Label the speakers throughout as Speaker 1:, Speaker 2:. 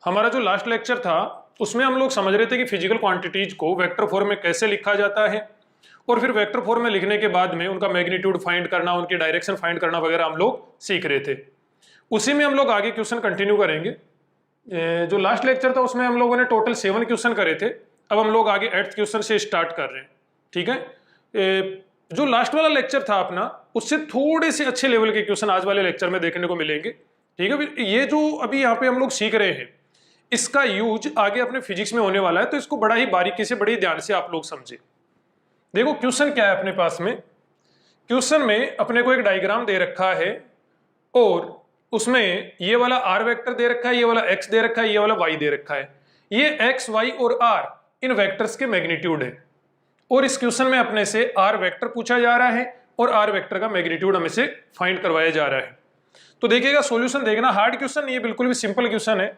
Speaker 1: हमारा जो last lecture था उसमें हम लोग समझ रहे थे कि फिजिकल क्वांटिटीज को वेक्टर फॉर्म में कैसे लिखा जाता है, और फिर वेक्टर फॉर्म में लिखने के बाद में उनका मैग्नीट्यूड फाइंड करना, उनकी डायरेक्शन फाइंड करना वगैरह हम लोग सीख रहे थे। उसी में हम लोग आगे क्वेश्चन कंटिन्यू करेंगे। जो लास्ट लेक्चर था उसमें हम लोगों ने टोटल 7 क्वेश्चन करे थे। अब हम लोग आगे 8th क्वेश्चन से स्टार्ट कर रहे हैं। ठीक है, जो लास्ट वाला लेक्चर था अपना उससे थोड़े से अच्छे लेवल के क्वेश्चन आज वाले लेक्चर में देखने को मिलेंगे। ठीक है, फिर ये जो अभी यहाँ पे हम लोग सीख रहे हैं इसका यूज आगे अपने फिजिक्स में होने वाला है, तो इसको बड़ा ही बारीकी से बड़ी ध्यान से आप लोग समझे। देखो क्वेश्चन क्या है अपने पास में। क्वेश्चन में अपने को एक डायग्राम दे रखा है और उसमें ये वाला आर वेक्टर दे रखा है, ये वाला एक्स दे रखा है, ये वाला वाई दे रखा है। ये एक्स वाई और आर इन वेक्टर्स के मैग्नीट्यूड है, और इस क्वेश्चन में अपने से आर वेक्टर पूछा जा रहा है और आर वेक्टर का मैग्नीट्यूड हमें से फाइंड करवाया जा रहा है। तो देखिएगा सॉल्यूशन देखना, हार्ड क्वेश्चन नहीं है, बिल्कुल भी सिंपल क्वेश्चन है।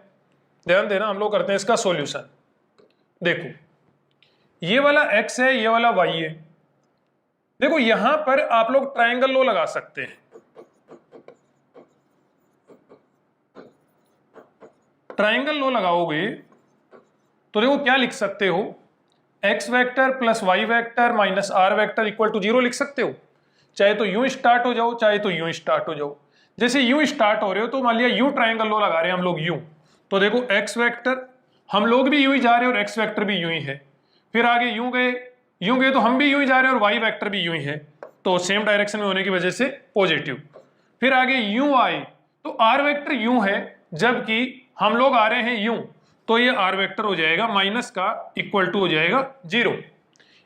Speaker 1: ध्यान देना, हम लोग करते हैं इसका सॉल्यूशन। देखो ये वाला x है, ये वाला y है। देखो यहां पर आप लोग ट्रायंगल लॉ लगा सकते हैं। ट्रायंगल लॉ लगाओगे तो देखो क्या लिख सकते हो, x vector plus y vector minus r vector equal to 0 लिख सकते हो। चाहे तो यूं स्टार्ट हो जाओ, चाहे तो यूं स्टार्ट हो जाओ। जैसे यूं स्टार्ट हो रहे हो तो मान लिया यूं ट्रायंगल लॉ लगा रहे हैं हम लोग यूं, तो देखो x वेक्टर हम लोग भी यूं ही जा रहे हैं और x वेक्टर भी यूं ही है। फिर आगे यूं गए तो हम भी यूं ही जा रहे हैं और y वेक्टर भी यूं ही है, तो सेम डायरेक्शन में होने की वजह से पॉजिटिव। फिर आगे यूं आए तो r वेक्टर यूं है, जबकि हम लोग आ रहे हैं यूं, तो ये r वेक्टर हो जाएगा माइनस का इक्वल टू हो जाएगा 0।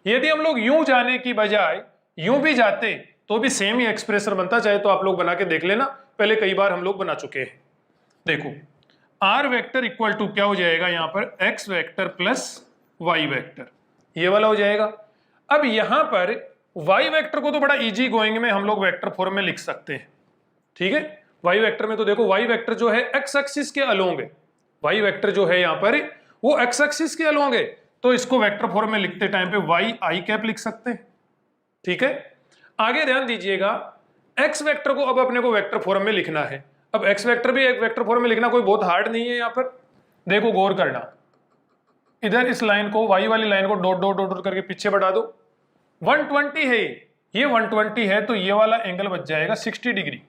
Speaker 1: यदि हम लोग यूं जाने की बजाय यूं भी जाते तो भी सेम ही एक्सप्रेशन बनता, चाहे तो आप लोग बना के देख लेना, पहले कई बार हम लोग बना चुके हैं। देखो r वेक्टर इक्वल टू क्या हो जाएगा यहाँ पर, x vector plus y vector, ये वाला हो जाएगा। अब यहां पर y वेक्टर को तो बड़ा इजी गोइंग में हम लोग वेक्टर फॉर्म में लिख सकते हैं। ठीक है, y वेक्टर में तो देखो y वेक्टर जो है x एक्सिस के अलोंग है, y वेक्टर जो है यहां पर वो x एक्सिस के अलोंग है, तो इसको वेक्टर फॉर्म में लिखते टाइम पे y i कैप लिख सकते हैं। ठीक है, आगे ध्यान दीजिएगा, x वेक्टर को अब अपने को वेक्टर फॉर्म में लिखना है। अब x वेक्टर भी एक वेक्टर फॉर्म में लिखना कोई बहुत हार्ड नहीं है। यहाँ पर देखो गौर करना, इधर इस लाइन को, y वाली line co dot dot dot करके पीछे बढ़ा दो। 120 है ये 120 है, तो ये वाला एंगल बच जाएगा 60 डिग्री।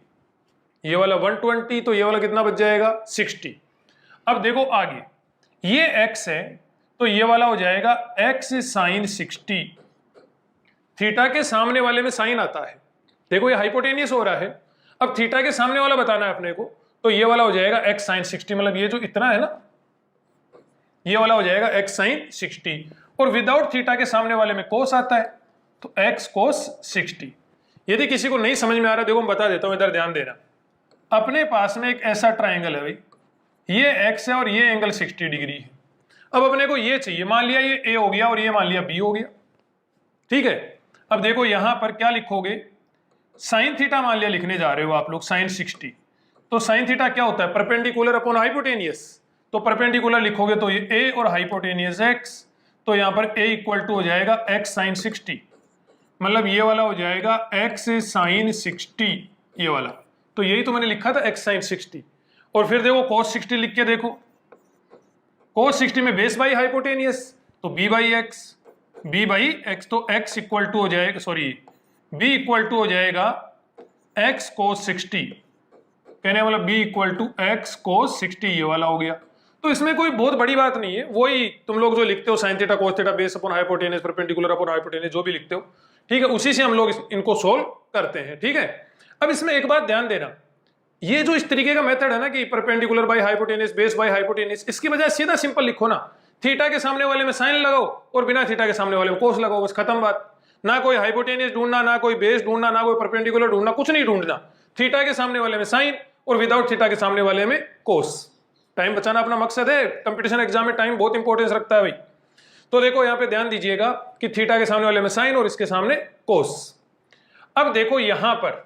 Speaker 1: ये वाला 120 तो ये वाला कितना बच जाएगा 60। अब देखो आगे ये x है तो ये वाला हो जाएगा x साइन 60। थीटा के सामने वाले में साइन आता है, देखो ये हाइपोटेनियस हो रहा है। अब थीटा के सामने वाला बताना है अपने को, तो ये वाला हो जाएगा x साइन 60, मतलब ये जो इतना है ना, ये वाला हो जाएगा x साइन 60। और विदाउट थीटा के सामने वाले में कोस आता है, तो x कोस 60। यदि किसी को नहीं समझ में आ रहा देखो मैं बता देता हूं, इधर ध्यान देना। अपने पास में एक ऐसा ट्राइंगल है भाई, ये x है और ये एंगल 60 डिग्री है। अब अपने को ये चाहिए, मान लिया ये a हो गया और ये मान लिया b हो गया। ठीक है, अब देखो यहां पर क्या लिखोगे, साइन थीटा मान लिया लिखने जा रहे हो आप लोग, साइन 60। तो साइन थीटा क्या होता है, परपेंडिकुलर अपॉन हाइपोटेनियस। तो परपेंडिकुलर लिखोगे तो ये a और हाइपोटेनियस x, तो यहां पर a इक्वल टू हो जाएगा x साइन 60, मतलब ये वाला हो जाएगा x साइन 60 ये वाला। तो यही तो मैंने लिखा था x साइन 60। और फिर देखो cos 60 लिख के देखो, cos 60 में बेस बाई हाइपोटेनियस, तो b बाई x, तो x इक्वल टू हो जाएगा, सॉरी b इक्वल टू हो जाएगा x cos 60, कहने वाला b equal to x cos 60, ये वाला हो गया। तो इसमें कोई बहुत बड़ी बात नहीं है, वही तुम लोग जो लिखते हो sine theta cos theta base upon hypotenuse perpendicular upon hypotenuse जो भी लिखते हो, ठीक है, उसी से हम लोग इनको सोल्व करते हैं। ठीक है, अब इसमें एक बात ध्यान देना, ये जो इस तरीके का मेथड है ना कि perpendicular by hypotenuse base by hypotenuse, इसकी बजाय सीधा सिंपल लिखो ना, थीटा के सामने वाले में साइन लगाओ और बिना थीटा के सामने वाले में कोस लगाओ, बस खत्म बात। ना कोई हाइपोटेनियस ढूंढना, ना कोई बेस ढूंढना, ना कोई परपेंडिकुलर ढूंढना, कुछ नहीं ढूंढना। थीटा के सामने वाले में साइन और विदाउट थीटा के सामने वाले में कोस। टाइम बचाना अपना मकसद है, कंपटीशन एग्जाम में टाइम बहुत इंपॉर्टेंस रखता है भाई। तो देखो यहां पे ध्यान दीजिएगा कि थीटा के सामने वाले में साइन और इसके सामने कोस। अब देखो यहां पर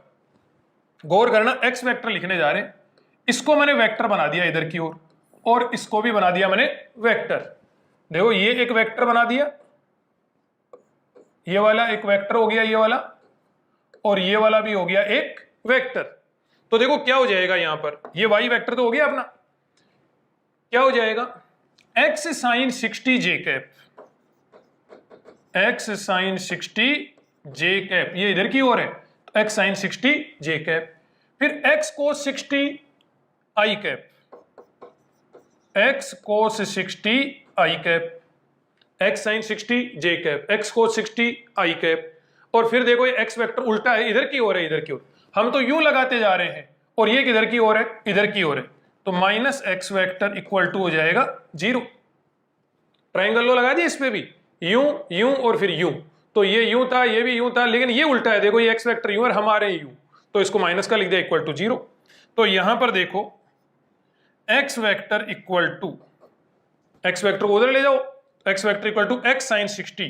Speaker 1: गौर करना, x वेक्टर लिखने जा रहे हैं, इसको मैंने वेक्टर बना दिया इधर की ओर, और इसको भी बना दिया मैंने वेक्टर। देखो ये एक वेक्टर बना दिया, ये वाला एक वेक्टर हो गया ये वाला, और ये वाला भी हो गया एक वेक्टर। तो देखो क्या हो जाएगा यहां पर, ये y वेक्टर तो हो गया अपना, क्या हो जाएगा, x साइन 60 जे कैप, x साइन 60 जे कैप, ये इधर की ओर है तो x साइन 60 जे कैप, फिर x कोस 60 आई कैप, x कोस 60 आई कैप, x साइन 60 जे कैप, x कोस 60 आई कैप, और फिर देखो ये x वेक्टर उल्टा है, इधर की ओर है, इधर की ओर, हम तो u लगाते जा रहे हैं और ये किधर की ओर है, इधर की ओर है, तो minus x vector equal to हो जाएगा 0। ट्राइंगल लो लगा दिया इस पे भी, यूं यूं और फिर यूं, तो ये यूं था, ये भी यूं था, लेकिन ये उल्टा है, देखो ये एक्स वेक्टर यूं और हम आ रहे हैं यूं, तो इसको माइनस का लिख दिया इक्वल टू 0। तो यहां पर देखो x vector equal to, x vector को उधर ले जाओ, x vector equal to x sine 60,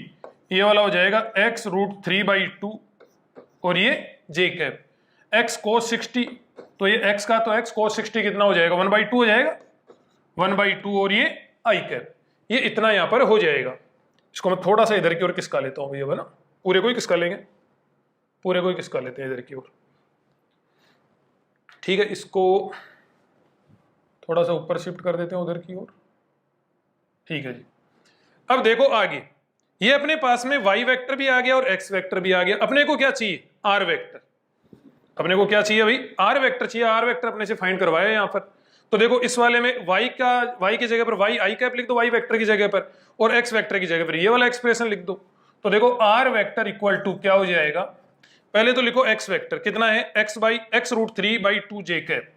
Speaker 1: ये वाला हो जाएगा x रूट 3/2 और ये j कैप, x cos 60, तो ये x का तो x cos 60 कितना हो जाएगा, 1/2 हो जाएगा, 1/2 और ये i कैप, ये इतना यहां पर हो जाएगा। इसको मैं थोड़ा सा इधर की ओर किसका लेता हूं भैया, ना पूरे को ही किसका लेंगे, पूरे को ही किसका लेते हैं इधर की ओर, ठीक है, इसको थोड़ा सा ऊपर शिफ्ट कर देते हैं उधर की ओर, ठीक है जी। अब देखो आगे, ये अपने पास में y वेक्टर भी आ गया और x वेक्टर भी आ गया, अपने को क्या चाहिए, r वेक्टर, अपने को क्या चाहिए भाई, r वेक्टर चाहिए, r वेक्टर अपने से फाइंड करवाया यहां पर। तो देखो इस वाले में y की जगह पर y आई कैप लिख दो, y वेक्टर की जगह पर, और x वेक्टर की जगह पर ये वाला एक्सप्रेशन लिख दो। तो देखो r वेक्टर इक्वल टू क्या हो जाएगा, पहले तो लिखो x वेक्टर कितना है, x root 3/2 j cap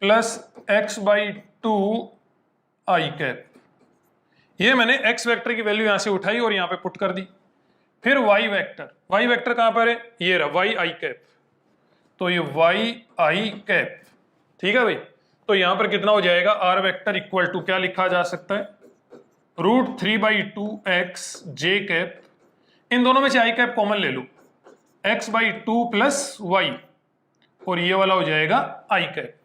Speaker 1: plus x/2 i cap, ये मैंने x वेक्टर की वैल्यू यहां से उठाई और यहां पे पुट कर दी। फिर y वेक्टर कहां पर है, ये रहा y आई कैप, तो ये y आई कैप, ठीक है भाई। तो यहां पर कितना हो जाएगा, r वेक्टर इक्वल टू क्या लिखा जा सकता है, रूट 3/2 x j कैप, इन दोनों में से आई कैप कॉमन ले लो, x/2 प्लस y, और ये वाला हो जाएगा आई कैप,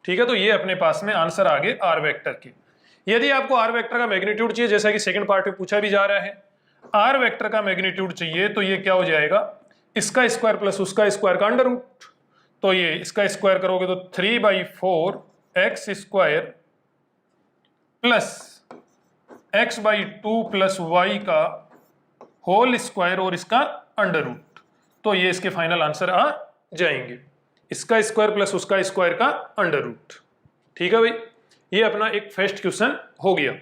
Speaker 1: ठीक है। तो ये अपने पास में आंसर आ गए r वेक्टर के। यदि आपको r वेक्टर का मैग्नीट्यूड चाहिए, जैसा कि सेकंड पार्ट में पूछा भी जा रहा है, r वेक्टर का मैग्नीट्यूड चाहिए, तो ये क्या हो जाएगा, इसका स्क्वायर प्लस उसका स्क्वायर का अंडर रूट, तो ये इसका स्क्वायर करोगे तो 3/4 x square plus x/2 plus y का होल स्क्वायर और इसका अंडर रूट, तो ये इसके फाइनल आंसर आ जाएंगे, इसका स्क्वायर प्लस उसका स्क्वायर का अंडर रूट, ठीक है भाई। ये अपना एक फर्स्ट क्वेश्चन हो गया।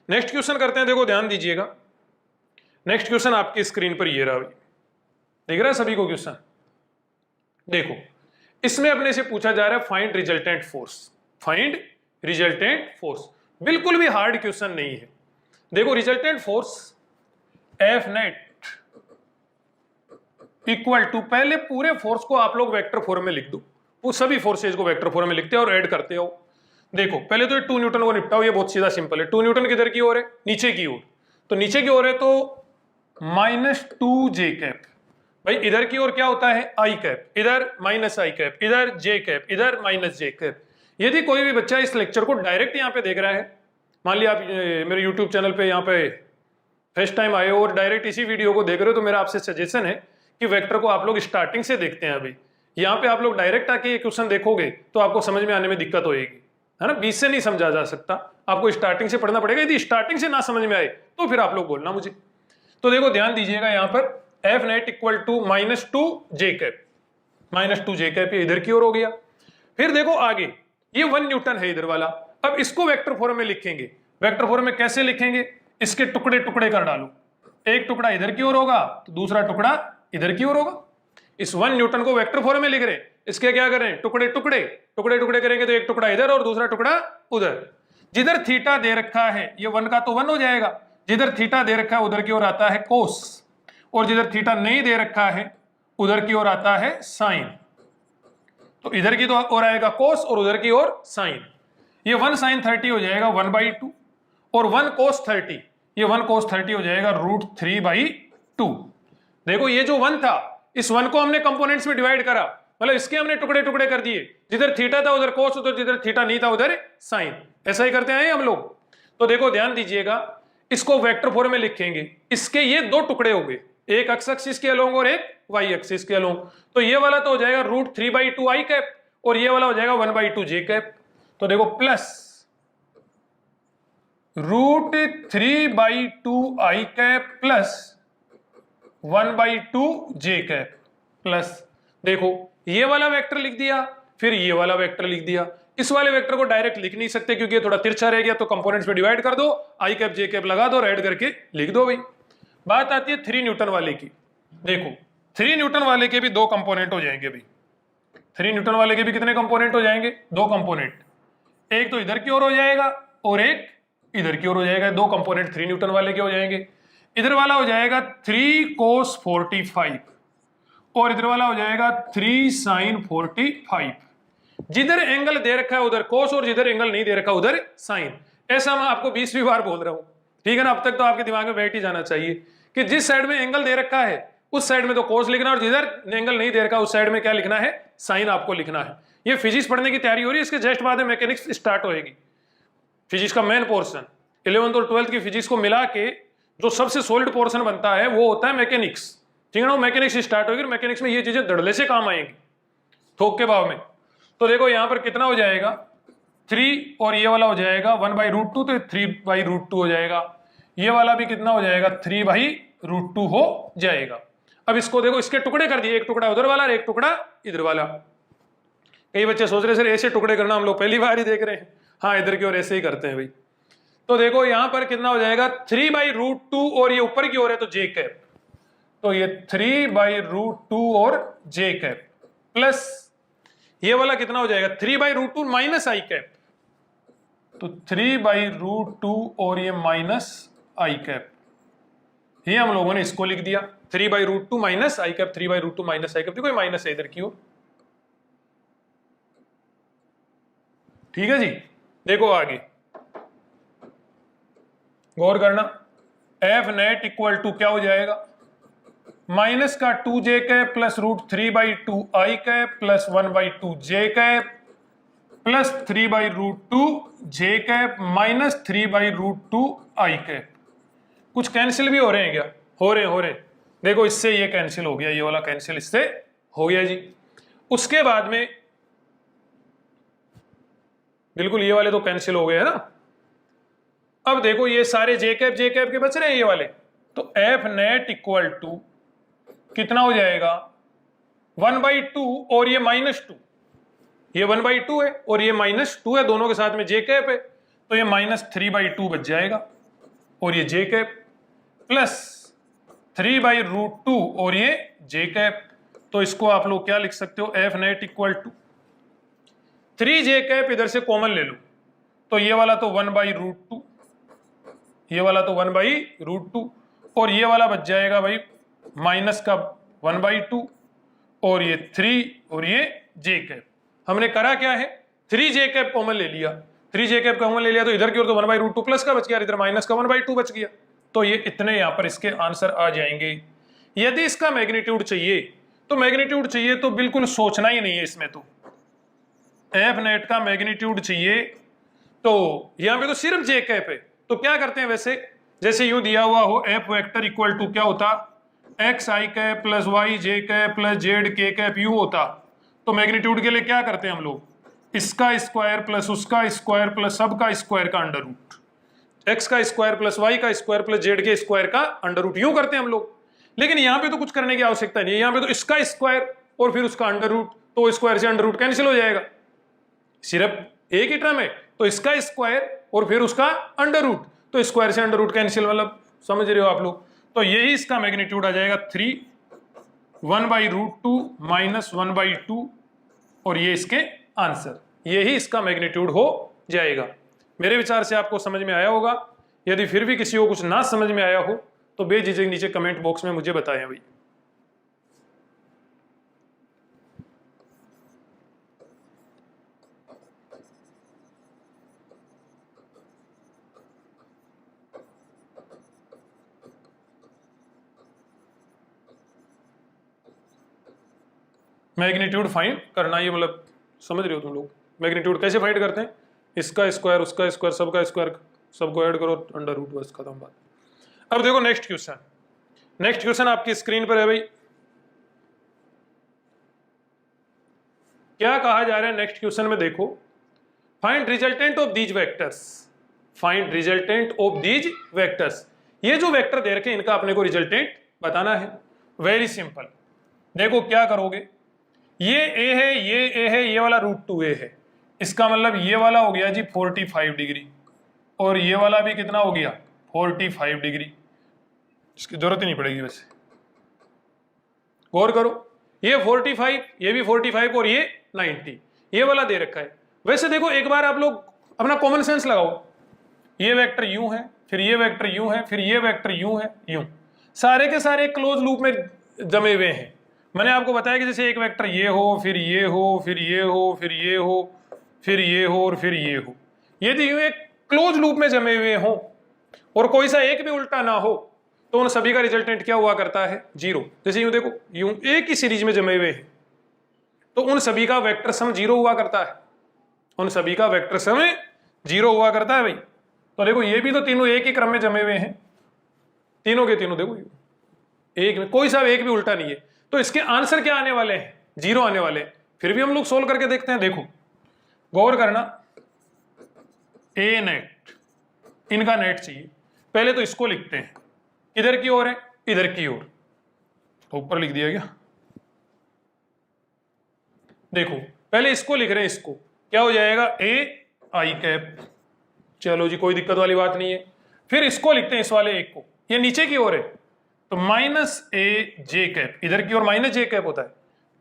Speaker 1: नेक्स्ट क्वेश्चन करते हैं, देखो ध्यान दीजिएगा, नेक्स्ट क्वेश्चन आपकी स्क्रीन पर ये रहा भाई, दिख रहा है सभी को क्वेश्चन, देखो इसमें अपने से पूछा जा रहा है find resultant force, find resultant force, बिल्कुल भी हार्ड क्वेश्चन नहीं है। देखो resultant force F net equal to, पहले पूरे फोर्स को आप लोग वेक्टर फॉर्म में लिख दो, वो सभी फोर्सेज को वेक्टर फॉर्म में लिखते हैं और ऐड करते हो। देखो पहले तो ये 2 न्यूटन को निपटाओ, ये बहुत सीधा सिंपल है, 2 न्यूटन किधर की ओर है, नीचे की ओर, तो नीचे की ओर है तो -2 जे कैप, भाई इधर की ओर क्या होता है आई कैप, इधर माइनस आई कैप, इधर जे कैप, इधर माइनस जे कैप। यदि कोई भी बच्चा इस लेक्चर को डायरेक्ट यहाँ पे देख रहा है, मान लिया आप मेरे यूट्यूब चैनल पे यहाँ पे फर्स्ट टाइम आए हो और डायरेक्ट इसी वीडियो को देख रहे हो, तो मेरा आपसे सजेशन है कि वेक्टर को आप लोग स्टार्टिंग से देखते हैं। अभी यहाँ पे आप लोग डायरेक्ट आके ये क्वेश्चन देखोगे तो आपको समझ में आने में दिक्कत होगी, है ना, बीच से नहीं समझा जा सकता, आपको स्टार्टिंग से पढ़ना पड़ेगा। यदि स्टार्टिंग से ना समझ में आए तो फिर आप लोग बोलना मुझे। तो देखो ध्यान दीजिएगा, यहाँ पर F net equal to -2 j cap, -2 j cap, ये इधर की ओर हो गया। फिर देखो आगे ये 1 न्यूटन है इधर वाला, अब इसको वेक्टर फॉर्म में लिखेंगे। वेक्टर फॉर्म में कैसे लिखेंगे, इसके टुकड़े टुकड़े कर डालो, एक टुकड़ा इधर की ओर होगा तो दूसरा टुकड़ा इधर की ओर होगा। इस 1 न्यूटन को वेक्टर फॉर्म में लिख रहे हैं, इसके क्या करें, टुकड़े टुकड़े टुकड़े टुकड़े करेंगे तो एक टुकड़ा इधर और दूसरा टुकड़ा उधर। जिधर थीटा दे रखा है ये 1 का तो 1 हो जाएगा, जिधर थीटा दे रखा है उधर की ओर आता है कोस, और जिधर थीटा नहीं दे रखा है उधर की ओर आता है साइन। तो इधर की तो ओर आएगा कोस और उधर की ओर साइन। ये 1 sin 30 हो जाएगा 1/2 और 1 cos 30, ये 1 cos 30 हो जाएगा √3/2। देखो ये जो 1 था, इस 1 को हमने कंपोनेंट्स में डिवाइड करा, मतलब इसके हमने टुकड़े टुकड़े कर दिए, जिधर थीटा था उधर कोस, उधर जिधर थीटा नहीं था उधर साइन। ऐसा ही करते हैं हम लोग। तो देखो ध्यान दीजिएगा, इसको वेक्टर फॉर्म में लिखेंगे, इसके ये 2 टुकड़े हो गए, एक x एक्सिस के अलोंग और एक y एक्सिस के अलोंग। तो ये वाला तो हो जाएगा √3/2 आई कैप, और ये वाला हो जाएगा 1/2 जे कैप। तो देखो प्लस √3/2 आई कैप प्लस 1/2 जे कैप प्लस, देखो ये वाला वेक्टर लिख दिया, फिर ये वाला वेक्टर लिख दिया। इस वाले वेक्टर को डायरेक्ट लिख नहीं सकते क्योंकि ये थोड़ा तिरछा रह गया, तो कंपोनेंट्स में डिवाइड कर दो, आई कैप जे कैप लगा दो, ऐड करके लिख दो भाई। बात आती है 3 न्यूटन वाले की। देखो 3 न्यूटन वाले के भी 2 कंपोनेंट हो जाएंगे भाई। 3 न्यूटन वाले के भी कितने कंपोनेंट हो जाएंगे? 2 कंपोनेंट, एक तो इधर की ओर हो जाएगा और एक इधर की ओर हो जाएगा। 2 कंपोनेंट 3 न्यूटन वाले के हो जाएंगे। इधर वाला हो जाएगा 3 cos 45 और इधर वाला हो जाएगा 3 sin 45। जिधर एंगल दे रखा है उधर कोस और जिधर एंगल नहीं दे रखा उधर साइन। ऐसा मैं आपको 20वीं बार बोल रहा हूं, ठीक है ना? अब तक तो आपके दिमाग में बैठ ही जाना चाहिए कि जिस साइड में एंगल दे रखा है उस साइड में तो कोस लिखना, और जिधर एंगल नहीं दे रखा उस साइड में क्या लिखना है? साइन आपको लिखना है। ये फिजिक्स पढ़ने की तैयारी हो रही है, इसके जस्ट बाद में मैकेनिक्स स्टार्ट होएगी। फिजिक्स का मेन पोर्शन 11th और 12th की फिजिक्स को मिला के जो सबसे सॉलिड पोर्शन बनता है वो होता है मैकेनिक्स, ठीक है ना? मैकेनिक्स स्टार्ट होगी, मैकेनिक्स में ये चीजें धड़ल्ले से काम आएंगी थोक के भाव में। तो देखो यहां पर कितना हो जाएगा 3 और ये वाला हो जाएगा 1/√2, तो 3/√2 हो जाएगा। ये वाला भी कितना हो जाएगा? 3/√2 हो जाएगा। अब इसको देखो, इसके टुकड़े कर दिए, एक टुकड़ा उधर वाला और एक टुकड़ा इधर वाला। कई बच्चे सोच रहे सर ऐसे टुकड़े करना हम लोग पहली बार ही देख रहे हैं। हाँ, इधर की ओर ऐसे ही करते हैं भाई। तो देखो यहां पर कितना हो जाएगा 3/√2 और ये ऊपर की ओर है तो जे कैप, तो ये 3/√2 और जे कैप प्लस ये वाला कितना हो जाएगा 3/√2 माइनस आई कैप, तो 3/√2 और ये माइनस आई कैप। ये हम लोगों ने इसको लिख दिया 3/√2 minus i cap, 3/√2 minus i cap. देखो ये माइनस है इधर की ओर, ठीक है जी। देखो आगे गौर करना, एफ नेट इक्वल टू क्या हो जाएगा? माइनस का 2 कैप प्लस √3/2 आई कैप प्लस 1/2 जे कैप प्लस 3/√2 जे कैप माइनस 3/√2 आई कैप। कुछ कैंसिल भी हो रहे हैं क्या? हो रहे हैं। देखो इससे ये कैंसिल हो गया, ये वाला कैंसिल इससे हो गया जी। उसके बाद में बिल्कुल ये वाले तो कैंसिल हो गए है ना। अब देखो ये सारे जे कैप के बच रहे हैं ये वाले, तो एफ नेट इक्वल टू कितना हो जाएगा 1/2 और ये -2, ये 1/2 है और ये -2 है, दोनों के साथ में जे कैप है, तो ये -3/2 बच जाएगा और ये जे कैप प्लस 3/√2 और ये जे कैप। तो इसको आप लोग क्या लिख सकते हो? F net equal to 3 j cap इधर से कॉमन ले लो, तो ये वाला तो 1/√2, ये वाला तो 1/√2 और ये वाला बच जाएगा भाई माइनस का 1/2 और ये 3 और ये जे कैप। हमने करा क्या है? 3 जे कैप कॉमन ले लिया, 3 जे कैप कॉमन ले लिया तो इधर की ओर तो 1/√2 प्लस का बच गया, इधर माइनस का 1/2 बच गया। तो ये इतने यहां पर इसके आंसर आ जाएंगे। यदि इसका मैग्नीट्यूड चाहिए तो मैग्नीट्यूड चाहिए तो बिल्कुल सोचना ही नहीं है इसमें, तो एफ नेट का मैग्नीट्यूड चाहिए तो यहां पे तो सिर्फ जे कैप है। तो क्या करते हैं वैसे, जैसे यूं दिया हुआ हो एफ वेक्टर इक्वल टू क्या होता? एक्स आई कैप प्लस वाई जे कैप प्लस जेड के कैप यू होता। तो मैग्नीट्यूड के लिए क्या करते हैं हम लोग? इसका स्क्वायर प्लस उसका स्क्वायर प्लस सबका स्क्वायर का अंडर रूट, एक्स का स्क्वायर प्लस वाई का स्क्वायर प्लस जेड के स्क्वायर का अंडर रूट, यूं करते हैं हम लोग। लेकिन यहां पे तो कुछ करने की आवश्यकता नहीं है, यहां पे तो इसका स्क्वायर और फिर उसका अंडर रूट, तो स्क्वायर से अंडर रूट कैंसिल हो जाएगा, सिर्फ एक ही टर्म है, तो इसका स्क्वायर और फिर उसका अंडर रूट, तो स्क्वायर से अंडर रूट कैंसिल, मतलब समझ रहे हो आप लोग। तो यही इसका मैग्नीट्यूड आ जाएगा 3 1/√2 माइनस 1/2 और ये इसके आंसर, यही इसका मैग्नीट्यूड हो जाएगा। मेरे विचार से आपको समझ में आया होगा। यदि फिर भी किसी को कुछ ना समझ में आया हो तो बेझिझक नीचे कमेंट बॉक्स में मुझे बताएं भाई। मैग्नीट्यूड फाइंड करना, ये मतलब समझ रहे हो तुम लोग मैग्नीट्यूड कैसे फाइंड करते हैं? इसका स्क्वायर उसका स्क्वायर सबका स्क्वायर, सबको ऐड करो अंडर रूट, बस खत्म बात। अब देखो नेक्स्ट क्वेश्चन, नेक्स्ट क्वेश्चन आपकी स्क्रीन पर है भाई। क्या कहा जा रहा है नेक्स्ट क्वेश्चन में, देखो find resultant of these vectors, find resultant of these vectors. ये जो वेक्टर दे रखे इनका अपने को रिजल्टेंट बताना है। वेरी सिंपल, देखो क्या करोगे, ये ए है, ये ए है, ये वाला √2a है, इसका मतलब ये वाला हो गया जी 45 डिग्री और ये वाला भी कितना हो गया 45 डिग्री। इसकी जरूरत ही नहीं पड़ेगी वैसे, गौर करो, ये 45, ये भी 45 और ये 90, ये वाला दे रखा है। वैसे देखो एक बार आप लोग अपना कॉमन सेंस लगाओ, ये वेक्टर यूं है, फिर ये वेक्टर यूं है, फिर ये वेक्टर यूं है, यूं, सारे के सारे क्लोज लूप में जमे हुए हैं। मैंने आपको बताया कि जैसे एक वेक्टर ये हो, फिर ये हो, फिर ये हो, फिर ये हो, फिर ये हो और फिर ये हो, यदि यूं एक क्लोज लूप में जमे हुए हो और कोई सा एक भी उल्टा ना हो तो उन सभी का रिजल्टेंट क्या हुआ करता है 0। जैसे यूं देखो, यूं एक ही सीरीज में जमे हुए हैं तो उन सभी का वेक्टर सम 0 हुआ करता है, उन सभी का वेक्टर सम 0 हुआ करता है भाई। तो देखो ये भी तो तीनों एक ही क्रम में जमे हुए हैं, तीनों के तीनों देखो एक में कोई सा एक भी उल्टा नहीं है, तो इसके आंसर क्या आने वाले हैं 0 आने वाले हैं। फिर भी हम लोग सोल्व करके देखते हैं। देखो गौर करना, ए नेट, इनका नेट चाहिए। पहले तो इसको लिखते हैं, इधर की ओर है, इधर की ओर, तो ऊपर लिख दिया गया। देखो पहले इसको लिख रहे हैं, इसको क्या हो जाएगा ए आई कैप, चलो जी कोई दिक्कत वाली बात नहीं है। फिर इसको लिखते हैं, इस वाले एक को, ये नीचे की ओर है तो -a j कैप, इधर की ओर -j कैप होता है।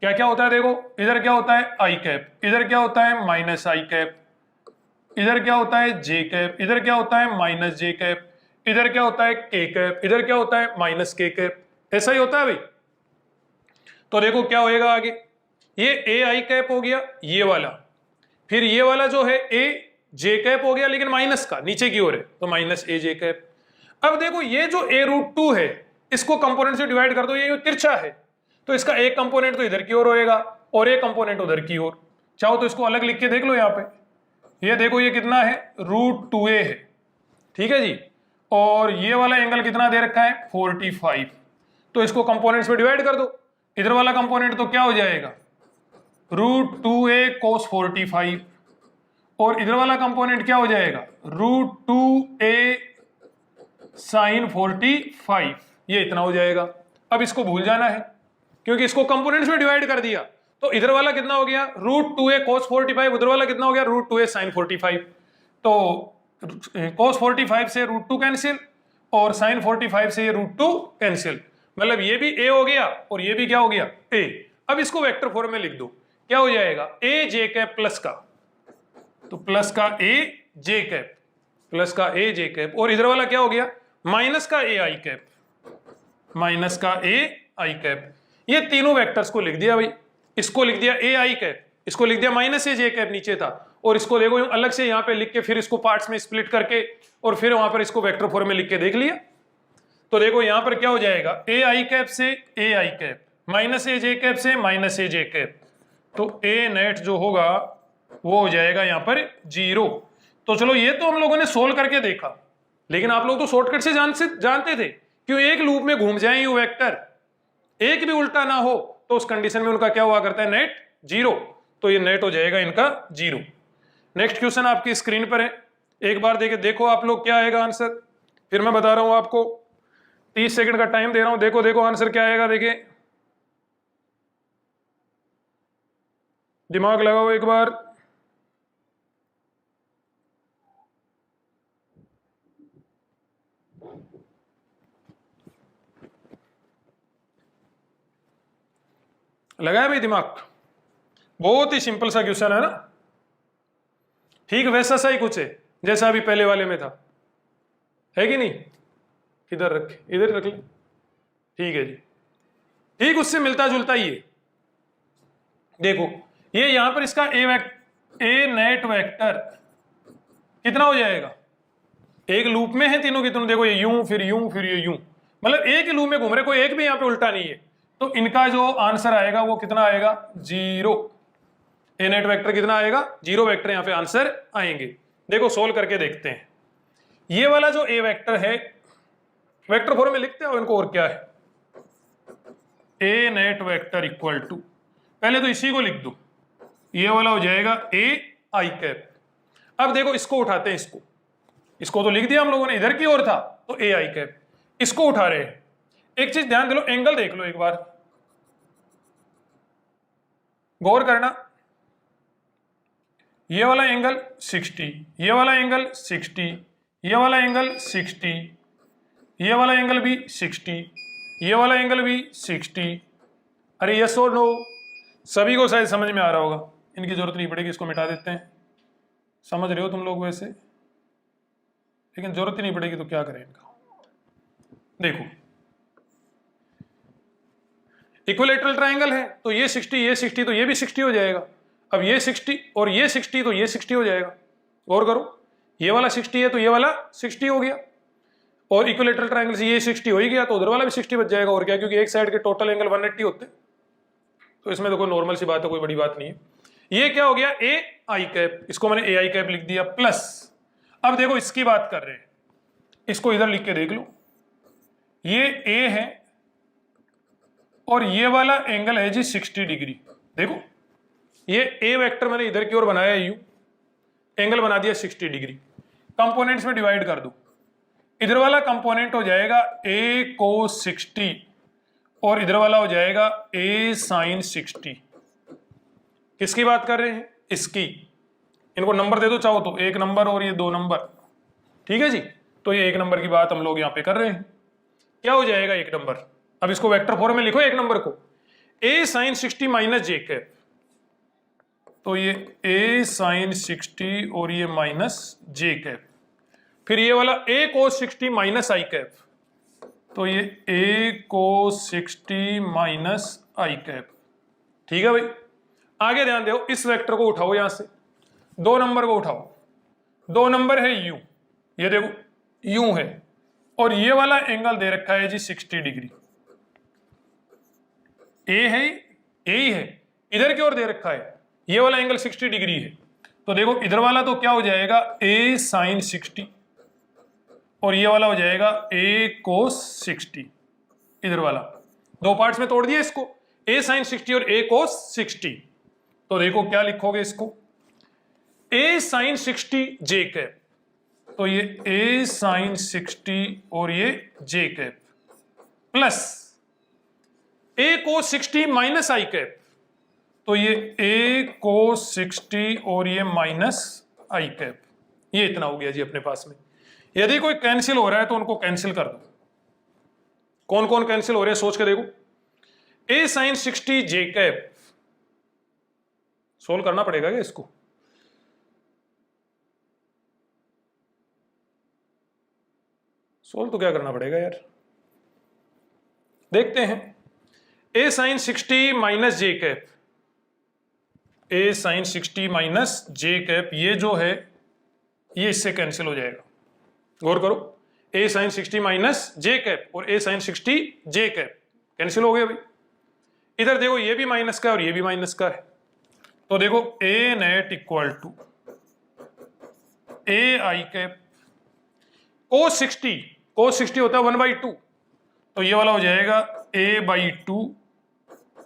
Speaker 1: क्या क्या होता है देखो, इधर क्या होता है आई कैप, इधर क्या होता है -i कैप, इधर क्या होता है j कैप, इधर क्या होता है -j कैप, इधर क्या होता है k कैप, इधर क्या होता है -k कैप। ऐसा ही होता है भाई। तो देखो क्या होएगा आगे, ये ए आई कैप हो गया ये वाला, फिर ये वाला जो है ए जे कैप हो गया लेकिन माइनस का, नीचे की ओर है तो -a j कैप। अब देखो ये जो a√2 है इसको कंपोनेंट से डिवाइड कर दो, ये तिरछा है तो इसका एक कंपोनेंट तो इधर की ओर होएगा और एक कंपोनेंट उधर की ओर। चाहो तो इसको अलग लिख के देख लो, यहाँ पे ये देखो ये कितना है √2a है, ठीक है जी, और ये वाला एंगल कितना दे रखा है 45, तो इसको कंपोनेंट्स में डिवाइड कर दो। इधर वाला कंपोनेंट तो क्या हो जाएगा √2a cos 45 और इधर वाला कंपोनेंट क्या हो जाएगा √2a sin 45, ये इतना हो जाएगा। अब इसको भूल जाना है क्योंकि इसको कंपोनेंट्स में डिवाइड कर दिया, तो इधर वाला कितना हो गया √2a cos 45, उधर वाला कितना हो गया √2a sin 45। तो cos 45 से √2 कैंसिल और sin 45 से ये √2 कैंसिल, मतलब ये भी a हो गया और ये भी क्या हो गया a। अब इसको वेक्टर फॉर्म में लिख दो, क्या हो जाएगा a j कैप प्लस का, तो प्लस का a j कैप, प्लस का a j कैप, और इधर वाला क्या हो गया माइनस का a i कैप, माइनस का a i कैप। ये तीनों वेक्टर्स को लिख दिया भाई, इसको लिख दिया a i कैप, इसको लिख दिया -a j कैप नीचे था, और इसको देखो अलग से यहाँ पे लिख के फिर इसको पार्ट्स में स्प्लिट करके और फिर वहां पर इसको वेक्टर फॉर्म में लिख के देख लिया। तो देखो यहाँ पर क्या हो जाएगा a i कैप से a i cap, -a j cap से -a j कैप, तो a नेट जो होगा वो हो जाएगा यहाँ पर 0। तो चलो ये तो हम लोगों ने सोल्व करके देखा, लेकिन आप लोग तो शॉर्टकट से जानते थे, क्यों एक लूप में घूम जाए ये वेक्टर, एक भी उल्टा ना हो तो उस कंडीशन में उनका क्या हुआ करता है नेट 0, तो ये नेट हो जाएगा इनका 0। नेक्स्ट क्वेश्चन आपकी स्क्रीन पर है, एक बार देखे देखो आप लोग क्या आएगा आंसर, फिर मैं बता रहा हूं आपको, 30 सेकंड का टाइम दे रहा हूं, देखो देखो आंसर क्या आएगा, देखिए दिमाग लगाओ एक बार। लगाया भाई दिमाग, बहुत ही सिंपल सा क्वेश्चन है ना, ठीक वैसा सा ही कुछ है जैसा अभी पहले वाले में था, है कि नहीं, इधर रख, इधर रख ले, ठीक है जी, ठीक उससे मिलता जुलता ही है। देखो ये यहां पर इसका ए नेट वेक्टर कितना हो जाएगा, एक लूप में है तीनों की तीनों, देखो ये यूं फिर यूं फिर ये यूं, मतलब एक ही लूप में घूम रहे, कोई एक भी यहां पे उल्टा नहीं है, तो इनका जो आंसर आएगा वो कितना आएगा 0। ए नेट वेक्टर कितना आएगा 0 वेक्टर यहां पे आंसर आएंगे। देखो सोल्व करके देखते हैं, ये वाला जो ए वेक्टर है वेक्टर फॉर्म में लिखते हो इनको, और क्या है ए नेट वेक्टर इक्वल टू, पहले तो इसी को लिख दो ये वाला हो जाएगा ए आई कैप। अब देखो इसको उठाते हैं, इसको तो लिख दिया हम लोगों ने, इधर की ओर था तो ए आई कैप, इसको उठा रहे हैं। एक चीज ध्यान दे लो, एंगल देख लो एक बार, गौर करना, ये वाला एंगल 60, ये वाला एंगल 60, ये वाला एंगल 60, ये वाला एंगल भी 60, ये वाला एंगल भी 60। अरे यस और नो, सभी को शायद समझ में आ रहा होगा, इनकी जरूरत नहीं पड़ेगी, इसको मिटा देते हैं। समझ रहे हो तुम लोग वैसे, लेकिन जरूरत ही नहीं पड़ेगी तो क्या करें इनका। देखो इक्विलैटरल ट्रायंगल है तो ये 60 ये 60 तो ये भी 60 हो जाएगा। अब ये 60 और ये 60 तो ये 60 हो जाएगा। गौर करो, ये वाला 60 है तो ये वाला 60 हो गया, और इक्विलैटरल ट्रायंगल से ये 60 हो ही गया तो उधर वाला भी 60 बच जाएगा। और क्या, क्योंकि एक साइड के टोटल एंगल 180 होते, तो इसमें तो कोई नॉर्मल सी बात है, कोई बड़ी बात नहीं है। ये क्या हो गया, ए आई कैप, इसको मैंने ए आई कैप लिख दिया प्लस। अब देखो इसकी बात कर रहे हैं, इसको इधर लिख के देख लो, ये ए है और ये वाला एंगल है जी 60 डिग्री। देखो ये ए वेक्टर मैंने इधर की ओर बनाया यू, एंगल बना दिया 60 डिग्री। कंपोनेंट्स में डिवाइड कर दो, इधर वाला कंपोनेंट हो जाएगा ए कोस 60 और इधर वाला हो जाएगा ए साइन 60। किसकी बात कर रहे हैं, इसकी। इनको नंबर दे दो चाहो तो, 1 नंबर और ये 2 नंबर, ठीक है जी। तो ये 1 नंबर की बात हम लोग यहां पे कर रहे हैं। क्या हो जाएगा 1 नंबर, अब इसको वेक्टर फॉर्म में लिखो 1 नंबर को, ए साइन 60 माइनस जे कैप, तो ये ए साइन 60 और ये माइनस जे कैप। फिर ये वाला ए कोस 60 माइनस आई कैप, तो ये ए कोस 60 माइनस आई कैप। ठीक है भाई, आगे ध्यान दो, इस वेक्टर को उठाओ यहां से, 2 नंबर को उठाओ, 2 नंबर है यू, ये देखो यू है, और ये वाला एंगल दे रखा है जी 60 डिग्री। ए है, ए ही है, इधर की ओर दे रखा है, ये वाला एंगल 60 डिग्री है, तो देखो इधर वाला तो क्या हो जाएगा ए साइन 60 और ये वाला हो जाएगा ए कोस 60। इधर वाला 2 पार्ट्स में तोड़ दिया इसको, ए साइन 60 और ए कोस 60। तो देखो क्या लिखोगे इसको, ए साइन 60 जे कैप, तो ये ए साइन 60 और ये जे cap plus A cos 60 minus i cap, तो ये ए कोस 60 और ये माइनस आई कैप। ये इतना हो गया जी अपने पास में। यदि कोई कैंसिल हो रहा है तो उनको कैंसिल कर दो। कौन कौन कैंसिल हो रहे हैं सोच के देखो, ए साइन 60 जे कैप, सोल्व करना पड़ेगा क्या इसको, सोल्व तो क्या करना पड़ेगा यार, देखते हैं। ए साइन 60 माइनस जे कैप, ए साइन 60 माइनस जे कैप, ये जो है ये इससे कैंसिल हो जाएगा। गौर करो, ए साइन 60 माइनस जे कैप और ए साइन 60 जे कैप कैंसिल हो गया भाई। इधर देखो ये भी माइनस का है और ये भी माइनस का है, तो देखो A net equal to A I cap cos 60 होता है 1/2, तो ये वाला हो जाएगा a/2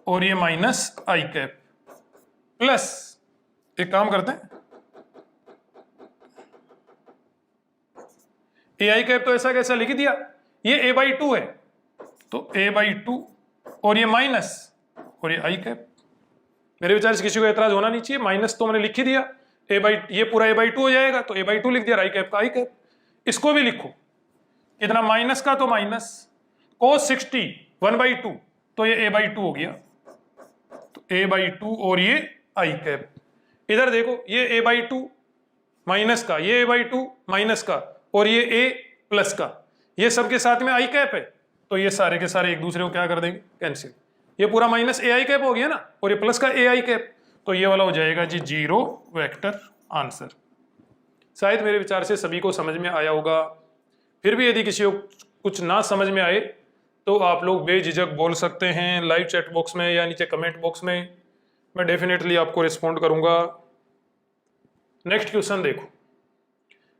Speaker 1: और ये माइनस आई कैप प्लस, एक काम करते हैं, ए आई कैप तो ऐसा कैसा लिख दिया, ये a/2 है तो a/2 और ये माइनस और ये आई कैप। मेरे विचार से किसी को एतराज होना नहीं चाहिए, माइनस तो मैंने लिख ही दिया, ये पूरा a/2 हो जाएगा तो a/2 लिख दिया, आई कैप का आई कैप। इसको भी लिखो, इतना माइनस का तो माइनस, कोस 60 1/2 तो ये a/2 हो गया, तो a/2 और ये आई कैप। इधर देखो ये a/2 माइनस का, ये a/2 माइनस का और ये a प्लस का, ये सबके साथ में आई कैप है, तो ये सारे के सारे एक दूसरे को क्या कर देंगे, कैंसिल। ये पूरा माइनस ए आई कैप हो गया ना, और ये प्लस का ए आई कैप, तो ये वाला हो जाएगा जी 0 वेक्टर आंसर। शायद मेरे विचार से सभी को समझ में आया होगा। फिर भी यदि किसी को कुछ ना समझ में आए तो आप लोग बेझिझक बोल सकते हैं लाइव चैट बॉक्स में या नीचे कमेंट बॉक्स में, मैं डेफिनेटली आपको रिस्पॉन्ड करूंगा। नेक्स्ट क्वेश्चन देखो,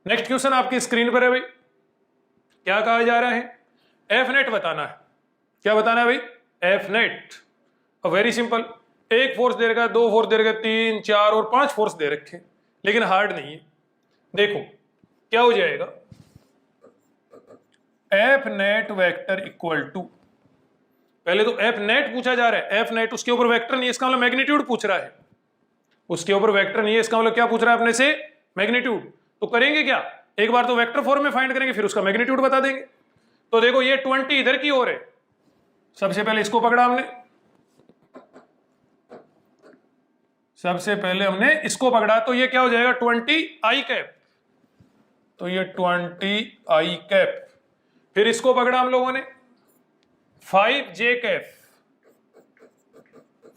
Speaker 1: नेक्स्ट क्वेश्चन आपकी स्क्रीन पर है भाई। क्या कहा जा रहा है, एफ नेट बताना है। क्या बताना है भाई, एफ नेट। वेरी सिंपल, एक फोर्स दे रखा है, 2 फोर्स दे रखे, 3 4 और 5 फोर्स दे रखे, लेकिन हार्ड नहीं है। देखो क्या हो जाएगा, F net vector equal to, पहले तो एफ नेट पूछा जा रहा है, एफ नेट उसके ऊपर वेक्टर नहीं है, इसका मतलब मैग्नीट्यूड पूछ रहा है, उसके ऊपर वेक्टर नहीं है, इसका मतलब क्या पूछ रहा है अपने से, मैग्नीट्यूड। तो करेंगे क्या, एक बार तो वेक्टर फॉर्म में फाइंड करेंगे, फिर उसका मैग्नीट्यूड बता देंगे। तो देखो ये 20 इधर की ओर है, सबसे पहले इसको पकड़ा हमने, सबसे पहले हमने इसको पकड़ा, तो ये क्या हो जाएगा 20 आई कैप, तो ये 20 आई कैप। फिर इसको पकड़ा हम लोगों ने 5 जे कैप,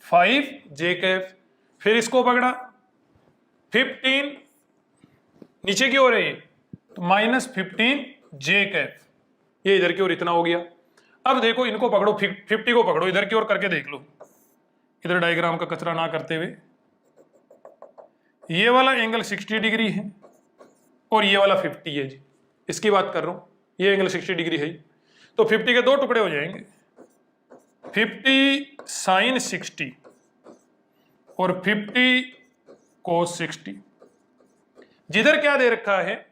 Speaker 1: 5 जे कैप। फिर इसको पकड़ा 15 नीचे की ओर है ये, तो -15 जे कैप, ये इधर की ओर इतना हो गया। अब देखो इनको पकड़ो, 50 को पकड़ो, इधर की ओर करके देख लो, इधर डायग्राम का कचरा ना करते हुए। ये वाला एंगल 60 डिग्री है और ये वाला 50 है जी, इसकी बात कर रहा हूं, ये एंगल 60 डिग्री है। तो 50 के 2 टुकड़े हो जाएंगे, 50 साइन 60 और 50 कोस 60। जिधर क्या दे रखा है,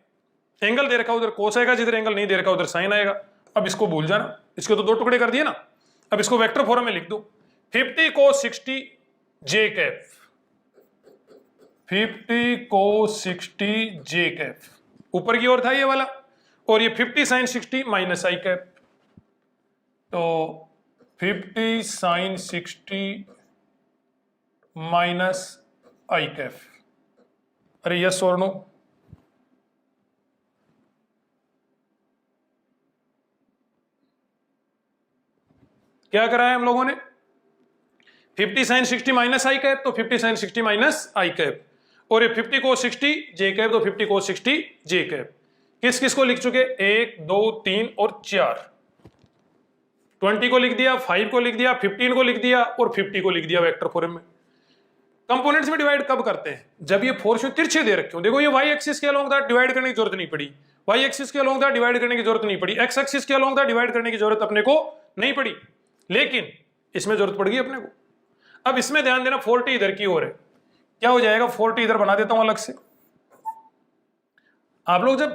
Speaker 1: एंगल दे रखा उधर कोस आएगा, जिधर एंगल नहीं दे रखा उधर साइन आएगा। अब इसको भूल जाना, इसके तो 2 टुकड़े कर दिए ना, अब इसको वेक्टर फॉर्म में लिख दो, 50 कोस 60 जे कैप, 50 कोस 60 जे कैप, ऊपर की ओर था ये वाला, और ये 50 साइन 60 माइनस आई कैप, तो 50 साइन 60 माइनस आई कैप। अरे यस और नो, क्या करा है हम लोगों ने, 50 साइन 60 माइनस आई कैप, तो 50 साइन 60 माइनस आई कैप, और ये 50 को 60 जे कैप, तो 50 को 60 जे कैप। किस किस को लिख चुके, 1 2 3 और 4, 20 को लिख दिया, 5 को लिख दिया, 15 को लिख दिया और 50 को लिख दिया वेक्टर फॉर्म में। कंपोनेंट्स में डिवाइड कब करते हैं, जब ये फोर्स तिरछे दे रखे हो। देखो ये वाई एक्सिस के अलोंग दैट डिवाइड करने की जरूरत नहीं पड़ी, वाई एक्सिस के अलोंग दैट डिवाइड करने की जरूरत नहीं पड़ी, एक्स एक्सिस के अलोंग दैट डिवाइड करने की जरूरत अपने को नहीं पड़ी, लेकिन इसमें जरूरत पड़ गई अपने को। अब इसमें ध्यान देना, 40 इधर की ओर है, क्या हो जाएगा, 40 इधर बना देता हूं अलग से। आप लोग जब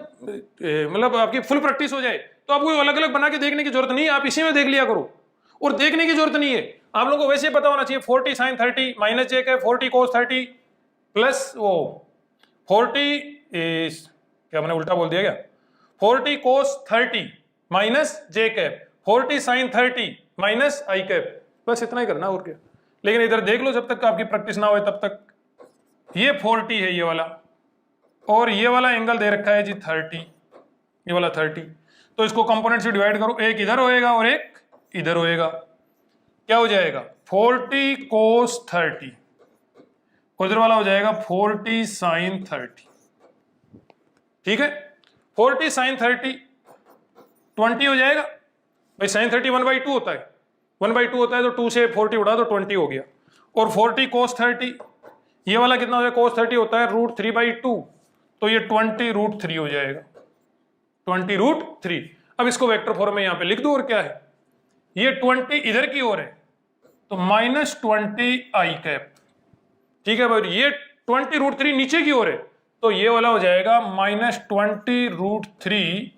Speaker 1: मतलब आपकी फुल प्रैक्टिस हो जाए तो आपको अलग अलग बना के देखने की जरूरत नहीं है, आप इसी में देख लिया करो, और देखने की जरूरत नहीं है, आप लोगों को वैसे पता होना चाहिए। 40 साइन 30 माइनस जे कैप, 40 कोस 30 प्लस वो 40 क्या मैंने उल्टा बोल दिया क्या, 40 कोस 30 minus J cap, 40 sign 30 minus i cap, बस इतना ही करना और क्या। लेकिन इधर देख लो, जब तक आपकी प्रैक्टिस ना हो तब तक। ये 40 है ये वाला, और ये वाला एंगल दे रखा है जी 30, ये वाला 30, तो इसको कंपोनेंट से डिवाइड करो, एक इधर होएगा और एक इधर होएगा, क्या हो जाएगा 40 कोस 30, उधर वाला हो जाएगा 40 साइन 30, ठीक है। 40 साइन 30 20 हो जाएगा भाई, साइन 30 1/2 होता है, 1/2 होता है, तो 2 से 40 उड़ा तो 20 हो गया। और 40 कोस 30, ये वाला कितना हो जाएगा, कोस 30 होता है √3/2, तो ये 20√3 हो जाएगा, 20√3। अब इसको वेक्टर फॉर्म में यहां पे लिख दो, और क्या है, ये 20 इधर की ओर है, तो -20 आई कैप, ठीक है भाई। ये 20√3 नीचे की ओर है, तो ये वाला हो जाएगा -20√3,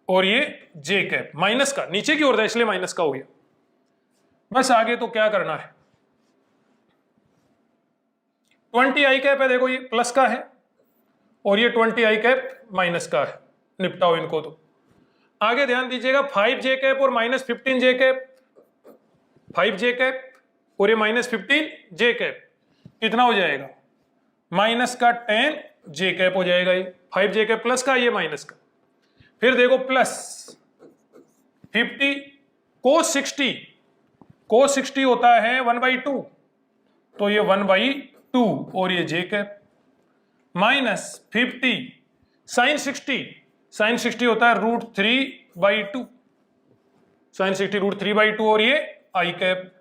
Speaker 1: और ये जे कैप, माइनस का नीचे की ओर था इसलिए माइनस का हो गया। बस आगे तो क्या करना है, 20 आई कैप है, देखो ये प्लस का है, और ये 20 आई कैप माइनस का है, निपटाओ इनको। तो आगे ध्यान दीजिएगा, 5 जे कैप और -15 जे कैप, 5 जे कैप और ये -15 जे कैप, कितना हो जाएगा, माइनस का 10 जे कैप हो जाएगा। ये 5 जे कैप प्लस का, ये माइनस का। फिर देखो प्लस 50 कोस 60, कोस 60 होता है 1/2, तो ये 1/2 और ये जे कैप, माइनस 50 साइन 60, साइन 60 होता है √3/2, साइन 60 √3/2 और ये आई कैप,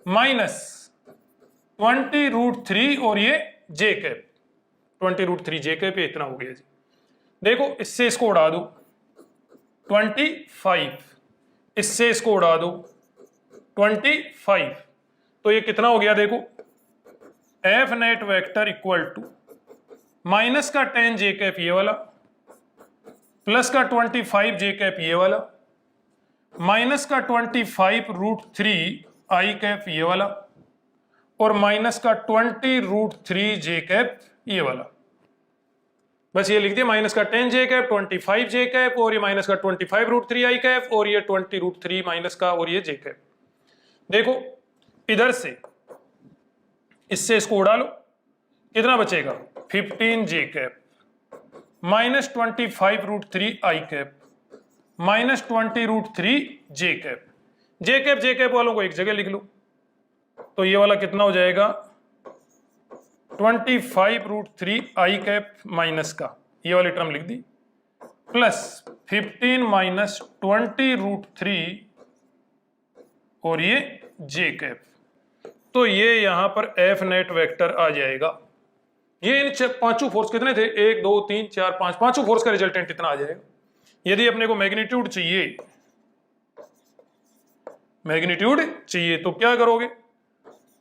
Speaker 1: माइनस 20√3 और ये जे कैप, 20√3 जे कैप, ये इतना हो गया जी। देखो इससे इसको उड़ा दो 25, इससे इसको उड़ा दो 25, तो ये कितना हो गया देखो, F net vector equal to minus का 10 जे कैप ये वाला, प्लस का 25 जे कैप ये वाला, माइनस का 25√3 आई कैप ये वाला, और माइनस का 20√3 जे कैप ये वाला। बस ये लिख दिया, माइनस का 10 जे कैप, 25 जे कैप, और ये माइनस का 25√3 आई कैप, और ये 20√3 माइनस का, और ये जे कैप। देखो इधर से इससे इसको उड़ा लो, कितना बचेगा, 15 जे कैप माइनस 25√3 आई कैप माइनस 20√3 जे कैप। जे कैप वालों को एक जगह लिख लो, तो ये वाला कितना हो जाएगा, 25√3 आई कैप माइनस का ये वाली टर्म लिख दी, प्लस 15 माइनस 20√3 और ये जे कैप। तो ये यहां पर एफ नेट वेक्टर आ जाएगा। ये इन पांचों फोर्स कितने थे, 1 2 3 4 5, पांचों फोर्स का रिजल्टेंट इतना आ जाएगा। यदि अपने को मैग्नीट्यूड चाहिए तो क्या करोगे,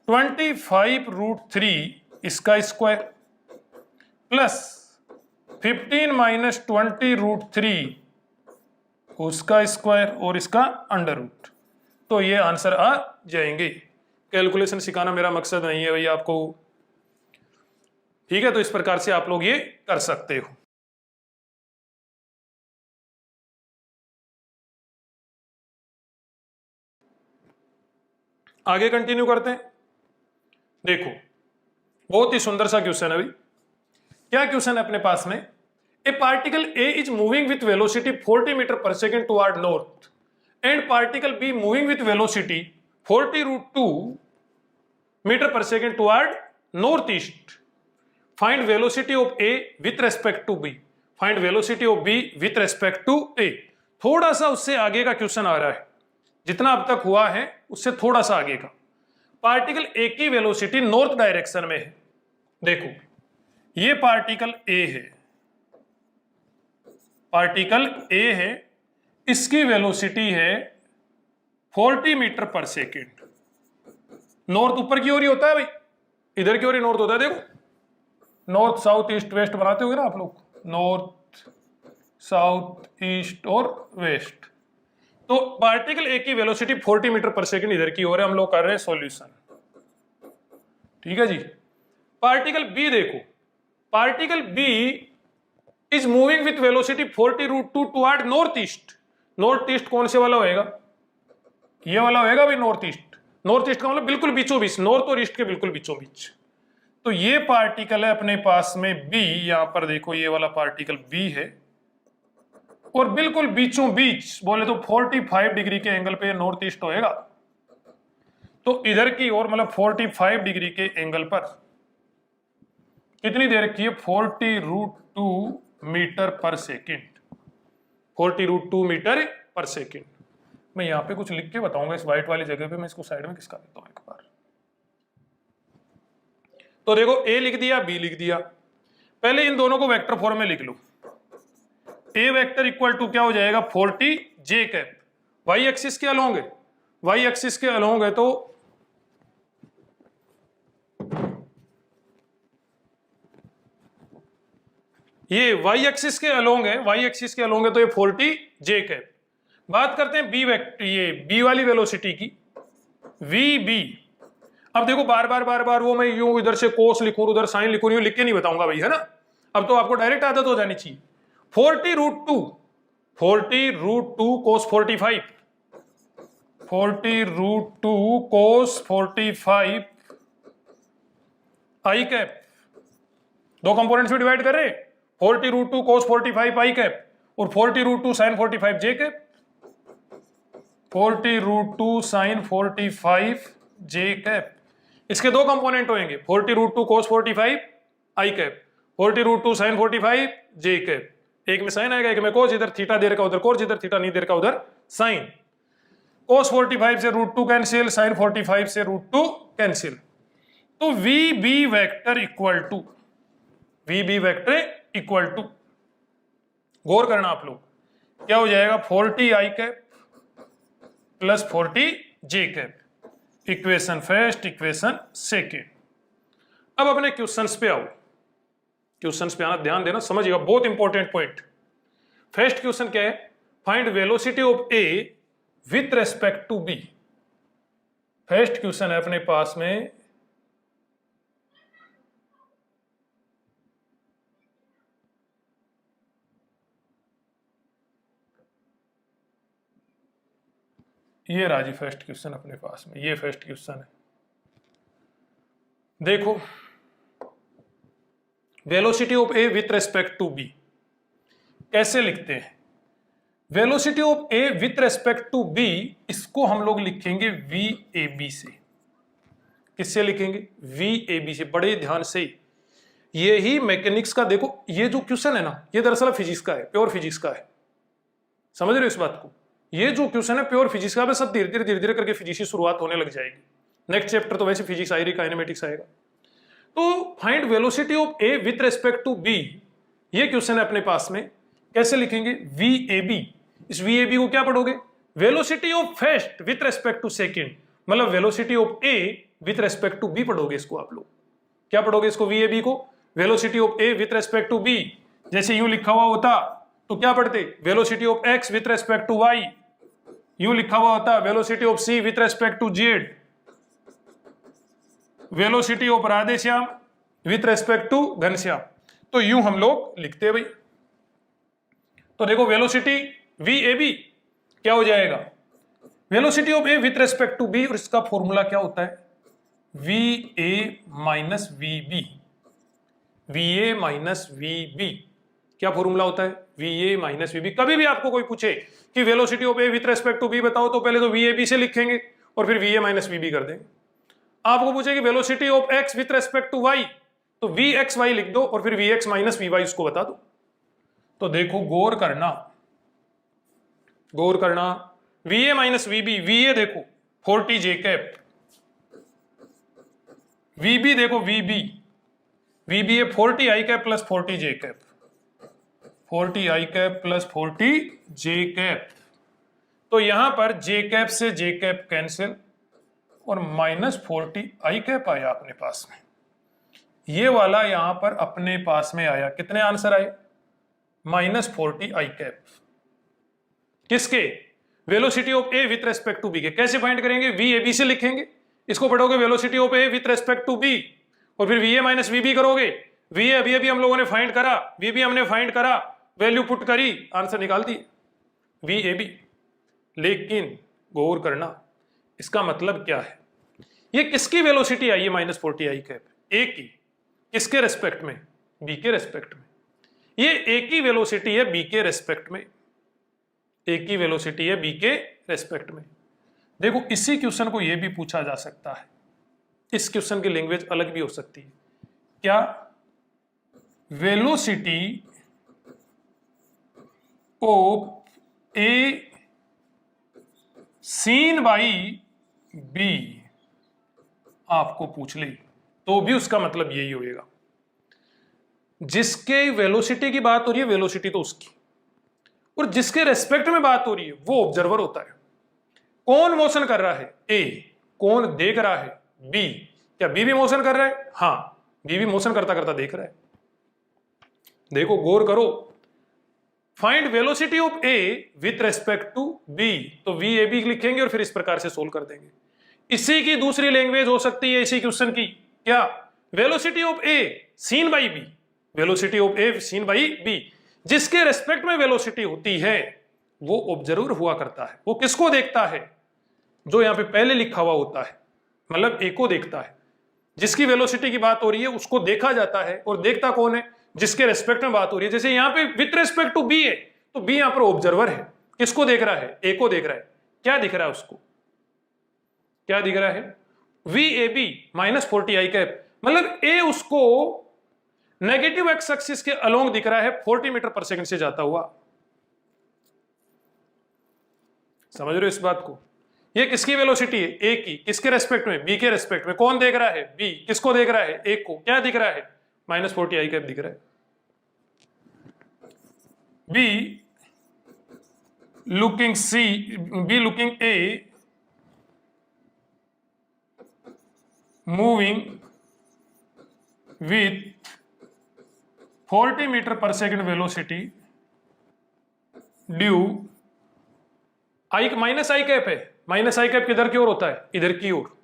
Speaker 1: 25√3 इसका स्क्वायर प्लस 15 माइनस 20√3 उसका स्क्वायर और इसका अंडर रूट। तो ये आंसर आ जाएंगे। कैलकुलेशन सिखाना मेरा मकसद नहीं है भैया आपको, ठीक है। तो इस प्रकार से आप लोग ये कर सकते हो। आगे कंटिन्यू करते हैं। देखो बहुत ही सुंदर सा क्वेश्चन है भाई। क्या क्वेश्चन है अपने पास में, a particle A is moving with velocity 40 metre per second toward north and particle B moving with velocity 40√2 metre per second toward north east. Find velocity of A with respect to B. Find velocity of B with respect to A. थोड़ा सा उससे आगे का question आ रहा है, जितना अब तक हुआ है उससे थोड़ा सा आगे का। पार्टिकल ए की वेलोसिटी नॉर्थ डायरेक्शन में है। देखो ये पार्टिकल ए है, पार्टिकल ए है, इसकी वेलोसिटी है 40 मीटर पर सेकेंड। नॉर्थ ऊपर की ओर ही होता है भाई, इधर की ओर ही नॉर्थ होता है। देखो नॉर्थ साउथ ईस्ट वेस्ट बनाते होगे ना आप लोग, नॉर्थ साउथ ईस्ट और वेस्ट। तो पार्टिकल ए की वेलोसिटी 40 मीटर पर सेकेंड इधर की ओर है। हम लोग कर रहे हैं सॉल्यूशन, ठीक है जी। पार्टिकल बी देखो, particle B is moving with velocity 40√2 toward north east. North east कौन से वाला होएगा, ये वाला होएगा भाई नॉर्थ ईस्ट। नॉर्थ ईस्ट का मतलब बिल्कुल बीचों बीच, नॉर्थ और ईस्ट के बिल्कुल बीचों बीच। तो ये पार्टिकल है अपने पास में बी, यहां पर देखो ये वाला पार्टिकल बी है और बिल्कुल बीचों बीच बोले तो 45 डिग्री के एंगल पे नॉर्थ ईस्ट होएगा। तो इधर की ओर मतलब 45 डिग्री के एंगल पर कितनी देर की है, 40√2 metre per second. 40√2 metre per second. मैं यहां पे कुछ लिख के बताऊंगा इस व्हाइट वाली जगह पे, मैं इसको साइड में किसका देता हूं एक बार। तो देखो ए लिख दिया, बी लिख दिया। पहले इन दोनों को वेक्टर फॉर्म में लिख लो। ए वेक्टर इक्वल टू क्या हो जाएगा, 40 जे कैप। वाई एक्सिस के अलोंग है, वाई एक्सिस के अलोंग है तो ये वाई एक्सिस के अलोंग है, वाई एक्सिस के अलोंग है तो ये 40 जे कैप। बात करते हैं बी वेक्टर, ये बी वाली वेलोसिटी की, वी बी। अब देखो बार बार वो मैं यूं इधर से कोस लिखूं उधर साइन लिखूं, यूं लिख के नहीं बताऊंगा भाई, है ना। अब तो आपको डायरेक्ट आदत हो जानी चाहिए। 40√2 कोस 45, 40√2 कोस 45 आई कैप। दो कंपोनेंट्स में डिवाइड कर रहे हैं, 40√2 कोस 45 आई कैप और 40√2 साइन 45 जे कैप। 40√2 साइन 45 जे कैप, इसके दो कंपोनेंट होंगे, 40√2 कोस 45 आई कैप, 40√2 साइन 45 जे कैप। एक में साइन आएगा, एक में कोस, इधर थीटा दे रखा उधर कोस, जिधर थीटा नहीं दे रखा उधर साइन। कोस 45 से √2 कैंसिल, साइन 45 से √2 कैंसिल। तो V B vector equal to, V B vector equal to, गौर करना आप लोग, क्या हो जाएगा, 40 आई कैप प्लस 40 जे cap. Equation first, equation second. अब अपने क्वेश्चंस पे आओ। क्वेश्चंस पे आना, ध्यान देना, समझिएगा, बहुत इंपॉर्टेंट पॉइंट। फर्स्ट क्वेश्चन क्या है? Find velocity of A with respect to B. First question है अपने पास में, ये राजी फर्स्ट क्वेश्चन अपने पास में, ये फर्स्ट क्वेश्चन है। देखो, velocity of A with respect to B कैसे लिखते हैं? Velocity of A with respect to B, इसको हम लोग लिखेंगे वी ए बी से। किससे लिखेंगे? वी ए बी से। बड़े ध्यान से, ये ही मैकेनिक्स का, देखो ये जो क्वेश्चन है ना, ये दरअसल फिजिक्स का है, प्योर फिजिक्स का है। समझ रहे हो इस बात को? ये जो क्वेश्चन है प्योर फिजिक्स का, सब धीरे धीरे करके फिजिक्स की शुरुआत होने लग जाएगी। नेक्स्ट चैप्टर तो वैसे फिजिक्स आएगी, काइनेमेटिक्स आएगा। तो find velocity of A with respect to B, ये क्वेश्चन है अपने पास में। कैसे लिखेंगे? V A B. इस वी ए बी को क्या पढ़ोगे? Velocity of first with respect to second, मतलब velocity of A with respect to B पढ़ोगे इसको आप लोग। क्या पढ़ोगे इसको? वी ए बी को, velocity of A with respect to B. जैसे यूं लिखा हुआ होता तो क्या पढ़ते? Velocity of X with respect to Y. यूं लिखा हुआ होता velocity of C with respect to Z. Velocity of Radheshyam with respect to Ghanshyam. तो यूं हम लोग लिखते हैं भाई। तो देखो, वेलोसिटी वी ए बी क्या हो जाएगा? Velocity of A with respect to B, और इसका फॉर्मूला क्या होता है? V A minus V B. V A minus V B क्या फॉर्मूला होता है? V A minus V B. कभी भी आपको कोई पूछे कि velocity of A with respect to B बताओ, तो पहले तो वी ए बी से लिखेंगे और फिर V A minus V B कर देंगे। आपको पूछे कि velocity of X with respect to Y, तो वी एक्स वाई लिख दो और फिर V X minus V Y उसको बता दो। तो देखो, गौर करना, गौर करना, V A minus V B, V A देखो 40 जे कैप, वी बी देखो V B, V B A 40 I cap plus 40 J cap, 40 I cap plus 40 J cap. तो यहां पर जे कैप से जे कैप कैंसिल और माइनस 40 आई कैप आया अपने पास में। ये वाला यहां पर अपने पास में आया। कितने आंसर आए? माइनस 40 आई कैप। किसके? Velocity of A with respect to B के। कैसे फाइंड करेंगे? वी ए बी से लिखेंगे, इसको पढ़ोगे velocity of A with respect to B, और फिर V A minus V B करोगे। वी ए अभी हम लोगों ने फाइंड करा, वी बी हमने फाइंड करा, वैल्यू पुट करी, आंसर निकाल दी वी ए बी। लेकिन गौर करना, इसका मतलब क्या है? ये किसकी वेलोसिटी आई है? माइनस 40 आई कैप, ए की। किसके रेस्पेक्ट में? बी के रेस्पेक्ट में। ये ए की वेलोसिटी है बी के रेस्पेक्ट में, ए की वेलोसिटी है बी के रेस्पेक्ट में। देखो, इसी क्वेश्चन को यह भी पूछा जा सकता है, इस क्वेश्चन की लैंग्वेज अलग भी हो सकती है। क्या? Velocity of A seen by B आपको पूछ ले, तो भी उसका मतलब यही होगा। जिसके वेलोसिटी की बात हो रही है, वेलोसिटी तो उसकी, और जिसके रेस्पेक्ट में बात हो रही है वो ऑब्जर्वर होता है। कौन मोशन कर रहा है? ए। कौन देख रहा है? बी। क्या बी भी मोशन कर रहा है? हाँ, बी भी मोशन करता करता देख रहा है। देखो, गौर करो, find velocity of A with respect to B, तो वी ए बी लिखेंगे और फिर इस प्रकार से सोल्व कर देंगे। इसी की दूसरी लैंग्वेज हो सकती है इसी क्वेश्चन की। क्या? Velocity of A seen by B, velocity of A seen by B. जिसके रेस्पेक्ट में वेलोसिटी होती है वो ऑब्जर्वर हुआ करता है। वो किसको देखता है? जो यहां पे पहले लिखा हुआ होता है, मतलब ए को देखता है। जिसकी वेलोसिटी की बात हो रही है उसको देखा जाता है, और देखता कौन है? जिसके रेस्पेक्ट में बात हो रही है। जैसे यहां पे विथ रेस्पेक्ट टू बी है, तो बी यहां पर ऑब्जर्वर है। किसको देख रहा है? ए को देख रहा है। क्या दिख रहा है उसको? क्या दिख रहा है? V A B minus 40 I cap, मतलब ए उसको नेगेटिव एक्स एक्सिस के अलोंग दिख रहा है, 40 मीटर पर सेकंड से जाता हुआ। समझ रहे हो इस बात को? ये किसकी वेलोसिटी है? ए की। किसके रेस्पेक्ट में? बी के रेस्पेक्ट में। कौन देख रहा है? बी। किसको देख रहा है? ए को। क्या दिख रहा है? माइनस 40 आई कैप दिख रहा है। B looking C, B looking A moving with 40 metre per second velocity due i minus i cap है, माइनस आई कैप किधर की ओर होता है, इधर की ओर,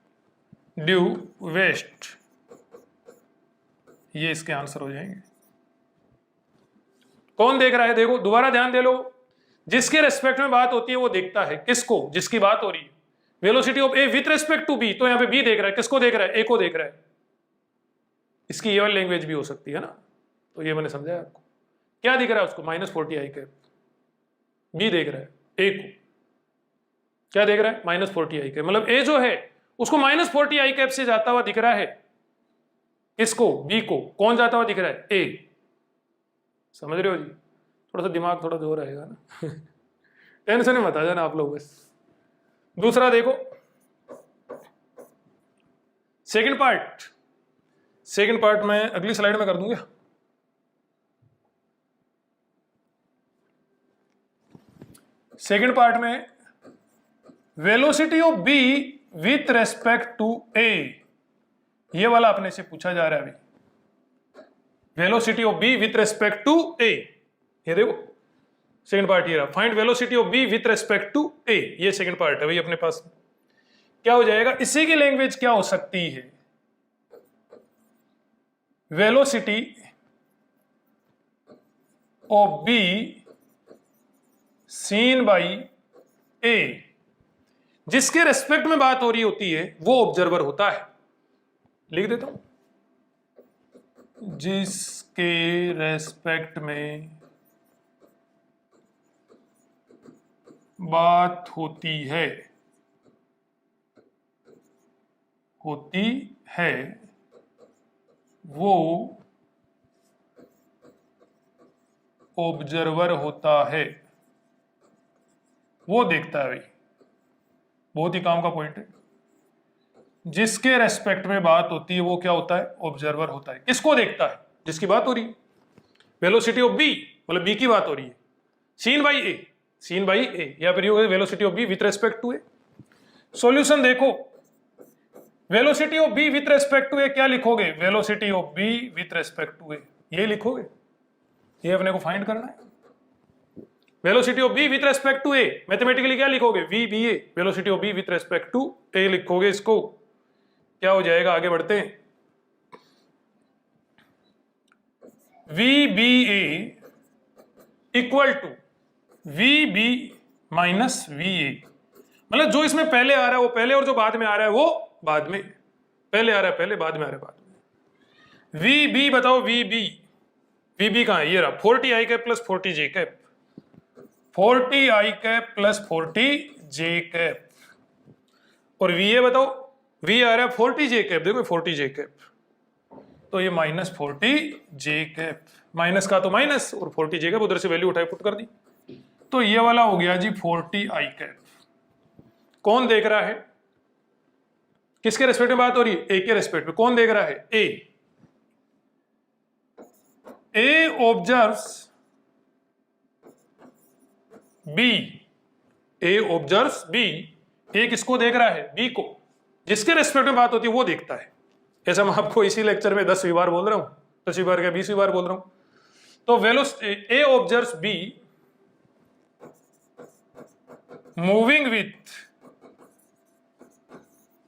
Speaker 1: ड्यू वेस्ट। ये इसके आंसर हो जाएंगे। कौन देख रहा है, देखो दोबारा ध्यान दे लो, जिसके रेस्पेक्ट में बात होती है वो देखता है किसको, जिसकी बात हो रही है। Velocity of A with respect to B, तो यहां पे बी देख रहा है, किसको देख रहा है, ए को देख रहा है। इसकी ये वाली लैंग्वेज भी हो सकती है ना, तो ये मैंने समझाया आपको। क्या दिख रहा है उसको, -40 आई कैप। बी देख रहा है ए को, क्या देख रहा है, -40 आई कैप। मतलब ए जो है उसको -40 आई कैप से जाता हुआ दिख रहा है, किसको, बी को। कौन जाता हुआ दिख रहा है, ए। समझ रहे हो जी, थोड़ा सा दिमाग थोड़ा जोर रहेगा ना टेंशन में मत आ जाना आप लोग बस। दूसरा देखो, सेकंड पार्ट, सेकंड पार्ट में अगली स्लाइड में कर दूंगा। सेकंड पार्ट में velocity of B with respect to A, ये वाला अपने से पूछा जा रहा है अभी। Velocity of B with respect to A, ये देखो सेकंड पार्ट ये रहा, find velocity of B with respect to A, ये सेकंड पार्ट है भाई अपने पास। क्या हो जाएगा, इसी की लैंग्वेज क्या हो सकती है, velocity of B seen by A, जिसके रेस्पेक्ट में बात हो रही होती है वो ऑब्जर्वर होता है। लिख देता हूं, जिसके रेस्पेक्ट में बात होती है वो ऑब्जर्वर होता है, वो देखता है भाई। बहुत ही काम का पॉइंट है। जिसके रेस्पेक्ट में बात होती है वो क्या होता है, ऑब्जर्वर होता है। किसको देखता है, जिसकी बात हो रही है। वेलोसिटी ऑफ बी मतलब बी की बात हो रही है, seen by A, seen by A, या फिर velocity of B with respect to A. Solution देखो, velocity of B with respect to A क्या लिखोगे, velocity of B with respect to A, ये लिखोगे। ये अपने को फाइंड करना है। Velocity of B with respect to A mathematically क्या लिखोगे, V B A, velocity of B with respect to A लिखोगे। इसको क्या हो जाएगा, आगे बढ़ते हैं। V B A equal to V B minus V A, मतलब जो इसमें पहले आ रहा है वो पहले, और जो बाद में आ रहा है वो बाद में। पहले आ रहा है पहले, बाद में आ रहा है बाद में। वी बी बताओ, वी बी कहां है, ये रहा 40 आई कैप प्लस 40 जे कैप, 40 आई कैप प्लस 40 जे कैप। और वी ए बताओ, वी आ रहा है 40 जे कैप, देखो 40 जे कैप, तो ये -40 जे कैप, माइनस का तो माइनस और 40 जे कैप, उधर से वैल्यू उठाई पुट कर दी, तो ये वाला हो गया जी 40 आई कैप। कौन देख रहा है, किसके रेस्पेक्ट में बात हो रही है, ए के रेस्पेक्ट में। कौन देख रहा है, ए ऑब्जर्व्स बी, ए ऑब्जर्व्स बी, ए किसको देख रहा है, बी को। जिसके रेस्पेक्ट में बात होती है वो देखता है। ऐसा मैं आपको इसी लेक्चर में 10वीं बार बोल रहा हूं, 10वीं बार क्या 20वीं बार बोल रहा हूं। तो velocity A observes B moving with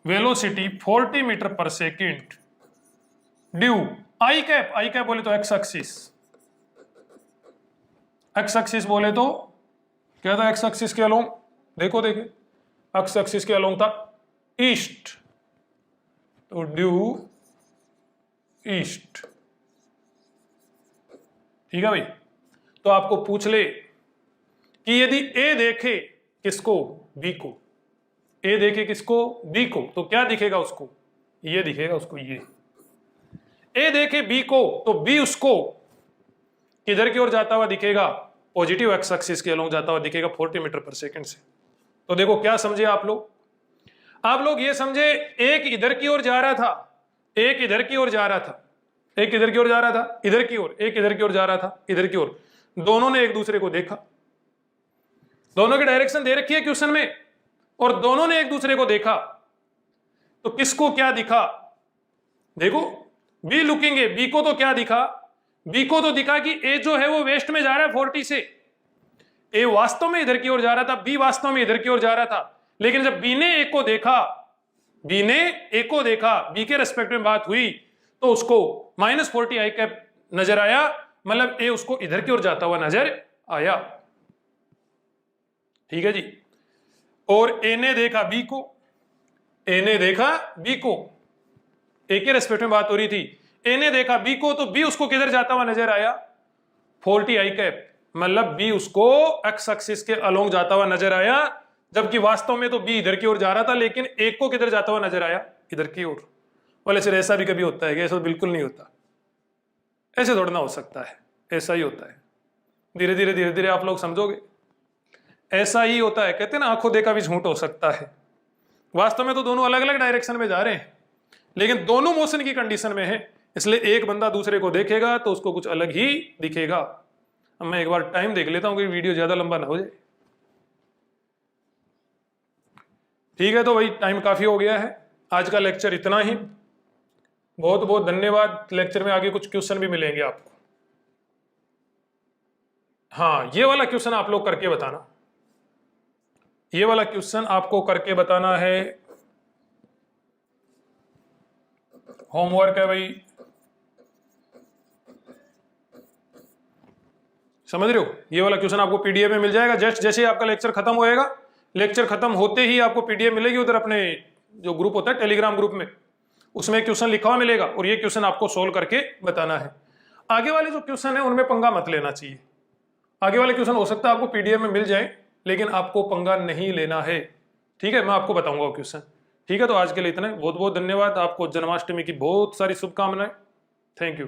Speaker 1: velocity 40 metre per second due i cap, i cap बोले तो एक्स एक्सिस, एक्स एक्सिस बोले तो क्या था, एक्स एक्सिस के अलोंग, देखो देखे एक्स एक्सिस के अलोंग था ईस्ट, तो ड्यू ईस्ट। ठीक है भाई। तो आपको पूछ ले कि यदि ए देखे किसको, बी को, ए देखे किसको, बी को, तो क्या दिखेगा उसको, ये दिखेगा उसको। ये ए देखे बी को तो बी उसको किधर की ओर जाता हुआ दिखेगा, पॉजिटिव एक्स एक्सिस के अलोंग जाता हुआ दिखेगा 40 मीटर पर सेकंड से। तो देखो क्या समझे आप लोग ये समझे, एक इधर की ओर जा रहा था, एक इधर की ओर जा रहा था, एक इधर की ओर जा रहा था, इधर की ओर, एक इधर की ओर जा रहा था, इधर की ओर। दोनों ने एक दूसरे को देखा, दोनों की डायरेक्शन दे रखी है क्वेश्चन में, और दोनों ने एक दूसरे को देखा, तो किसको क्या दिखा, देखो बी लुकिंग ए, बी को तो क्या दिखा, बी को तो दिखा कि ए जो है वो वेस्ट में जा रहा है 40 से, ए वास्तव में इधर की ओर जा रहा था, बी वास्तव में इधर की ओर जा रहा था। लेकिन जब बी ने ए को देखा, बी ने ए को देखा, बी के रेस्पेक्ट में बात हुई, तो उसको -40 आई कैप नजर आया, मतलब ए उसको इधर की ओर जाता हुआ नजर आया। ठीक है जी। और ए ने देखा बी को, ए ने देखा बी को, ए के रेस्पेक्ट में बात हो रही थी, ए ने देखा बी को, तो बी उसको किधर जाता हुआ नजर आया, 40 आई कैप, मतलब बी उसको एक्स एक्सिस के अलोंग जाता हुआ नजर आया, जबकि वास्तव में तो बी इधर की ओर जा रहा था, लेकिन ए को किधर जाता हुआ नजर आया, इधर की ओर। बोले सर ऐसा भी कभी होता है क्या? ऐसा तो बिल्कुल नहीं होता, ऐसे थोड़ा ना हो सकता है, ऐसा ही होता है। धीरे धीरे धीरे धीरे आप लोग समझोगे, ऐसा ही होता है। कहते हैं ना आंखों देखा भी झूठ हो सकता है। वास्तव में तो दोनों अलग अलग डायरेक्शन में जा रहे हैं, लेकिन दोनों मोशन की कंडीशन में है, इसलिए एक बंदा दूसरे को देखेगा तो उसको कुछ अलग ही दिखेगा। अब मैं एक बार टाइम देख लेता हूं कि वीडियो ज्यादा लंबा ना हो जाए। ठीक है, तो भाई टाइम काफी हो गया है, आज का लेक्चर इतना ही। बहुत बहुत धन्यवाद। लेक्चर में आगे कुछ क्वेश्चन भी मिलेंगे आपको। हाँ, ये वाला क्वेश्चन आप लोग करके बताना, ये वाला क्वेश्चन आपको करके बताना है, होमवर्क है भाई, समझ रहे हो? ये वाला क्वेश्चन आपको पीडीएफ में मिल जाएगा। जस्ट जैसे ही आपका लेक्चर खत्म होएगा, लेक्चर खत्म होते ही आपको पीडीएफ मिलेगी, उधर अपने जो ग्रुप होता है टेलीग्राम ग्रुप में, उसमें क्वेश्चन लिखा हुआ मिलेगा, और ये क्वेश्चन आपको सोल्व करके बताना है। आगे वाले जो क्वेश्चन है उनमें पंगा मत लेना चाहिए। आगे वाले क्वेश्चन हो सकता है आपको पीडीएफ में मिल जाए, लेकिन आपको पंगा नहीं लेना है। ठीक है, मैं आपको बताऊंगा क्वेश्चन। ठीक है, तो आज के लिए इतना ही। बहुत बहुत धन्यवाद। आपको जन्माष्टमी की बहुत सारी शुभकामनाएं। Thank you.